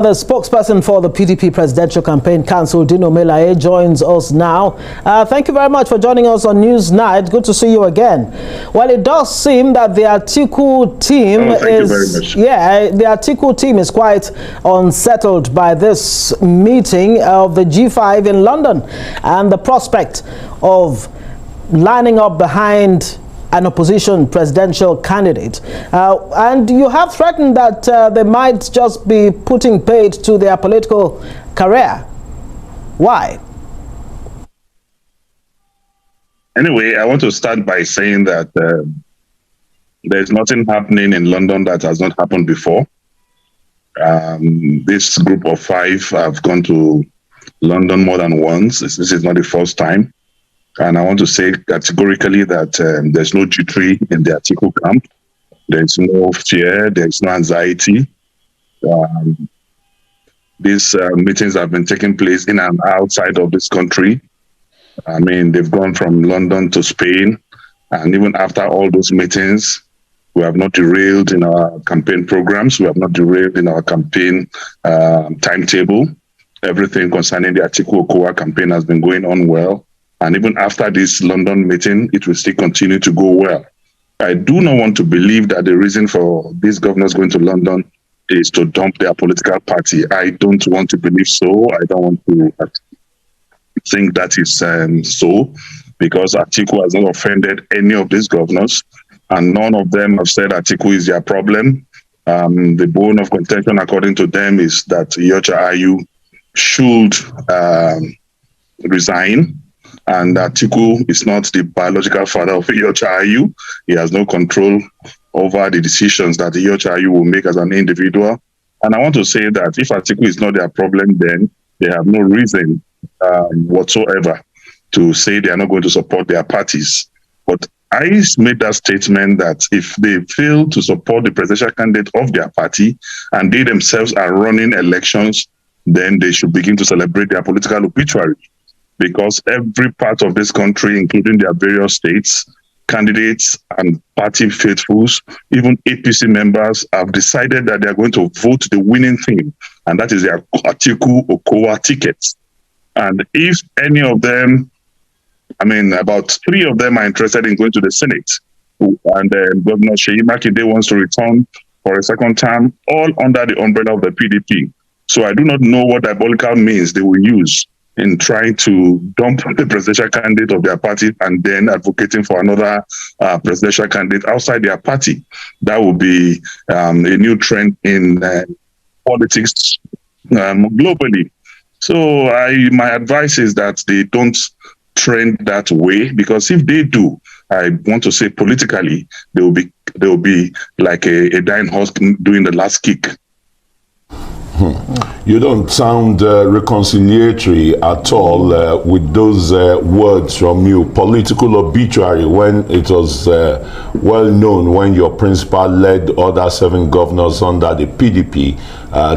The spokesperson for the PDP Presidential Campaign Council, Melaye, joins us now. Thank you very much for joining us on News Night. Good to see you again. Well, it does seem that the Atiku team the Atiku team is quite unsettled by this meeting of the G5 in London and the prospect of lining up behind an opposition presidential candidate. And you have threatened that they might just be putting paid to their political career. Why? Anyway, I want to start by saying that there's nothing happening in London that has not happened before. This group of 5 have gone to London more than once. This is not the first time. And I want to say categorically that there's no jittery in the Atiku camp. There's no fear. There's no anxiety. These meetings have been taking place in and outside of this country. I mean, they've gone from London to Spain. And even after all those meetings, we have not derailed in our campaign programs. We have not derailed in our campaign timetable. Everything concerning the Atiku Okowa campaign has been going on well. And even after this London meeting, it will still continue to go well. I do not want to believe that the reason for these governors going to London is to dump their political party. I don't want to believe so. I don't want to think that is so, because Atiku has not offended any of these governors, and none of them have said Atiku is their problem. The bone of contention, according to them, is that Iyorchia Ayu should resign. And Atiku is not the biological father of Iyorchia Ayu. He has no control over the decisions that Iyorchia Ayu will make as an individual. And I want to say that if Atiku is not their problem, then they have no reason whatsoever to say they are not going to support their parties. But I made that statement that if they fail to support the presidential candidate of their party and they themselves are running elections, then they should begin to celebrate their political obituary. Because every part of this country, including their various states, candidates and party faithfuls, even APC members, have decided that they are going to vote the winning thing, and that is their Atiku Okowa tickets. And if any of them, I mean, about 3 of them are interested in going to the Senate, and Governor Seyi Makinde wants to return for a second term, all under the umbrella of the PDP. So I do not know what diabolical means they will use in trying to dump the presidential candidate of their party and then advocating for another presidential candidate outside their party. That would be a new trend in politics globally. So my advice is that they don't trend that way, because if they do, I want to say politically, they will be like a dying horse doing the last kick. You don't sound reconciliatory at all with those words from you. Political obituary, when it was well known when your principal led other 7 governors under the PDP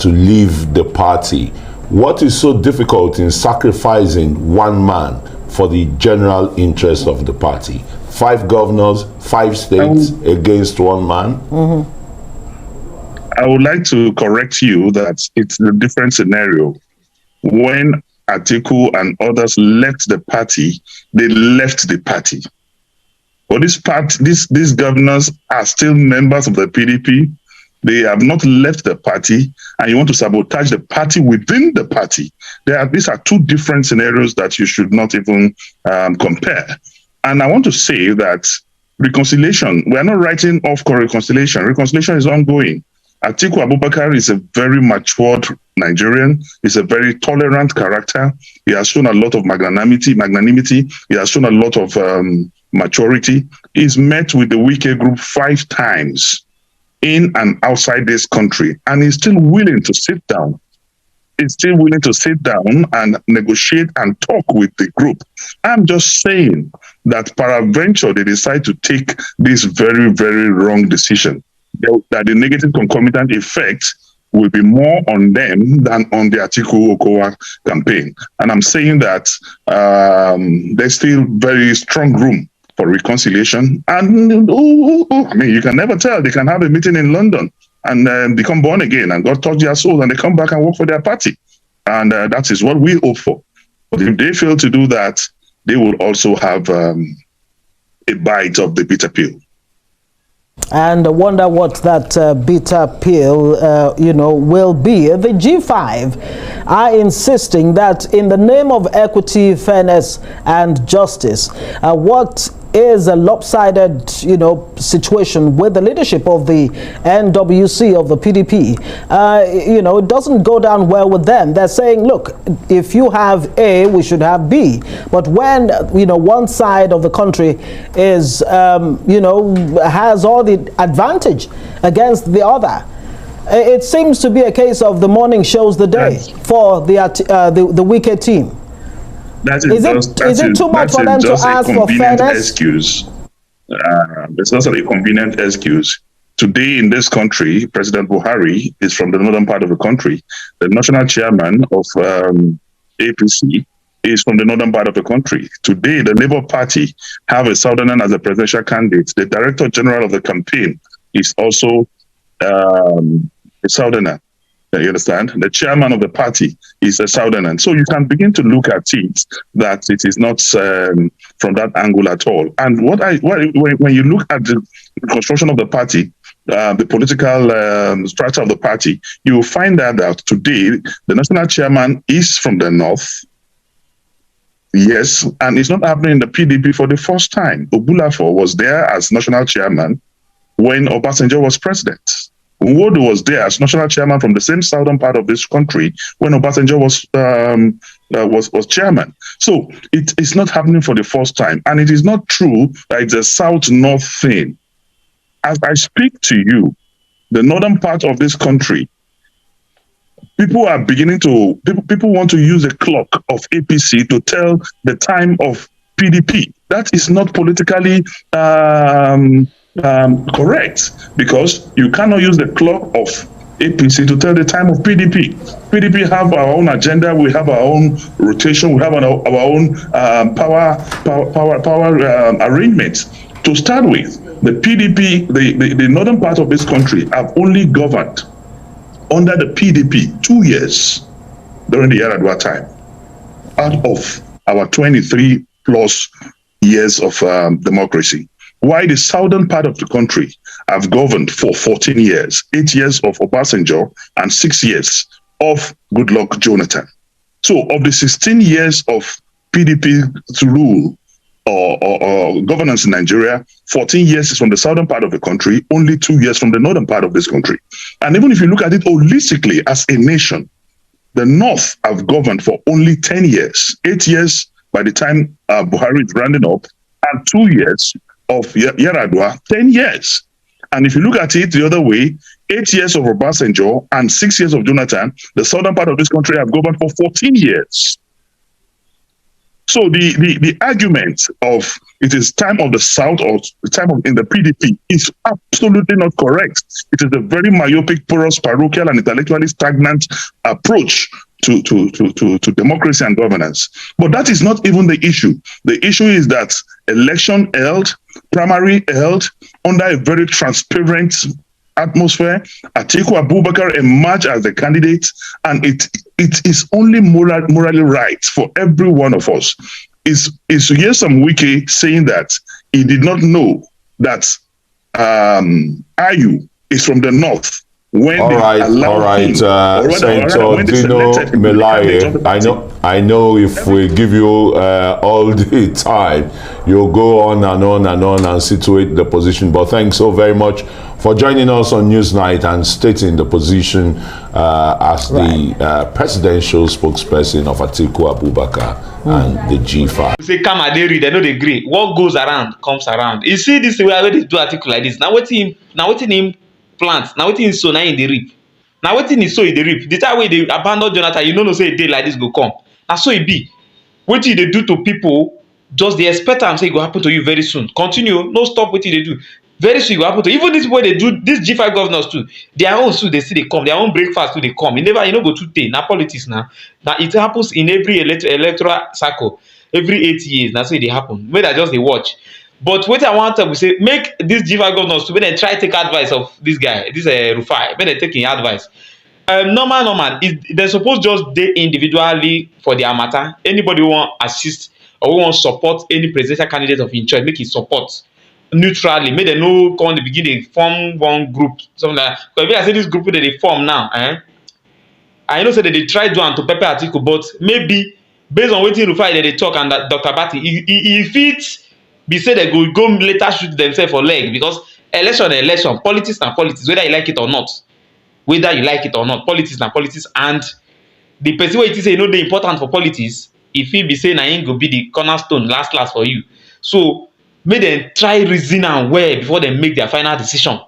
to leave the party. What is so difficult in sacrificing one man for the general interest of the party? 5 governors, 5 states against one man? Mm-hmm. I would like to correct you that it's a different scenario. When Atiku and others left the party, they left the party. But these governors are still members of the PDP. They have not left the party, and you want to sabotage the party within the party. These are 2 different scenarios that you should not even compare. And I want to say that reconciliation, we are not writing off reconciliation. Reconciliation is ongoing. Atiku Abubakar is a very matured Nigerian. He's a very tolerant character. He has shown a lot of magnanimity. He has shown a lot of maturity. He's met with the Wike group 5 times in and outside this country, and he's still willing to sit down. He's still willing to sit down and negotiate and talk with the group. I'm just saying that peradventure they decide to take this very, very wrong decision, that the negative concomitant effect will be more on them than on the Atiku Okowa campaign. And I'm saying that there's still very strong room for reconciliation. And I mean, you can never tell. They can have a meeting in London and become born again, and God touch their souls, and they come back and work for their party. And that is what we hope for. But if they fail to do that, they will also have a bite of the bitter pill. And I wonder what that bitter pill, will be. The G5 are insisting that in the name of equity, fairness, and justice, what is a lopsided, situation with the leadership of the NWC of the PDP, it doesn't go down well with them. They're saying, look, if you have A, we should have B. But when, one side of the country is, has all the advantage against the other, it seems to be a case of the morning shows the day for the wicked team. Is it too much for them to ask for fairness? Excuse. It's not a convenient excuse. Today in this country, President Buhari is from the northern part of the country. The national chairman of APC is from the northern part of the country. Today, the Labour Party have a southerner as a presidential candidate. The director general of the campaign is also a southerner. You understand? The chairman of the party is a southerner. So you can begin to look at it that it is not from that angle at all. And when you look at the construction of the party, the political structure of the party, you will find that today the national chairman is from the north. Yes, and it's not happening in the PDP for the first time. Obulafo was there as national chairman when Obasanjo was president. Nwodo was there as national chairman from the same southern part of this country when Obasanjo was chairman. So it is not happening for the first time, and it is not true that it's a south-north thing. As I speak to you, the northern part of this country, people are beginning to people want to use a clock of APC to tell the time of PDP. That is not politically correct, because you cannot use the clock of APC to tell the time of PDP. PDP have our own agenda, we have our own rotation, we have our own power arrangements. To start with, the PDP, the northern part of this country have only governed under the PDP 2 years during the Yaradua time, out of our 23 plus years of democracy. Why the southern part of the country have governed for 14 years, 8 years of Obasanjo and 6 years of Goodluck Jonathan. So of the 16 years of PDP rule or governance in Nigeria, 14 years is from the southern part of the country, only 2 years from the northern part of this country. And even if you look at it holistically as a nation, the north have governed for only 10 years, 8 years by the time Buhari is rounding up, and 2 years of Yaradua, 10 years. And if you look at it the other way, 8 years of Obasanjo and 6 years of Jonathan, the southern part of this country have governed for 14 years. So the argument of it is time of the South or the time of in the PDP is absolutely not correct. It is a very myopic, porous, parochial, and intellectually stagnant approach to democracy and governance. But that is not even the issue. The issue is that election held, primary held, under a very transparent atmosphere. Atiku Abubakar emerged as the candidate, and it is only morally right for every one of us is to hear some wiki saying that he did not know that Ayu is from the north. When all right, Senator Dino Melaye, I know if we give you all the time, you'll go on and on and on and situate the position. But thanks so very much for joining us on Newsnight and stating the position as the presidential spokesperson of Atiku Abubakar and the G5. Say come and they read, they know they agree. What goes around comes around. You see this way where they do article like this. Now what him plant, now wetin sow na in the reap. Now wetin is so in the reap. The time wey they abandon Jonathan, you know say a day like this go come. Now so it be. Wetin they do to people, just they expect am say it go happen to you very soon. Continue, no stop wetin they do. Very soon it go happen to you. Even this way they do, this G5 governors too, their own too, they still they come, their own breakfast too they come. You no go too tey. Na politics now. Now it happens in every electoral cycle, every 8 years. That's why they happen. Maybe I just they watch. But wetin I wan talk be say make dis G5 governors to make dem try take advice of dis guy, dis Rufai, make dem take im advice. Normal, dem suppose just dey individually for their matter. Anybody wey wan assist or wey wan support any presidential candidate of im choice, make e support neutrally, make dem no come dey begin dey form one group, something like that. Because e be like say dis group wey dem dey form now, I know say dem dey try do am to pepper Atiku, but maybe based on wetin Rufai dem dey talk and Dr. Bati, e fit be say dem go later shoot themselves for leg, because election na election, politics na politics, whether you like it or not. Whether you like it or not, politics na politics, and the person wey you think say e no dey important for politics, e fit be say na im go be the cornerstone last for you. So make dem try reason am well before dem make their final decision.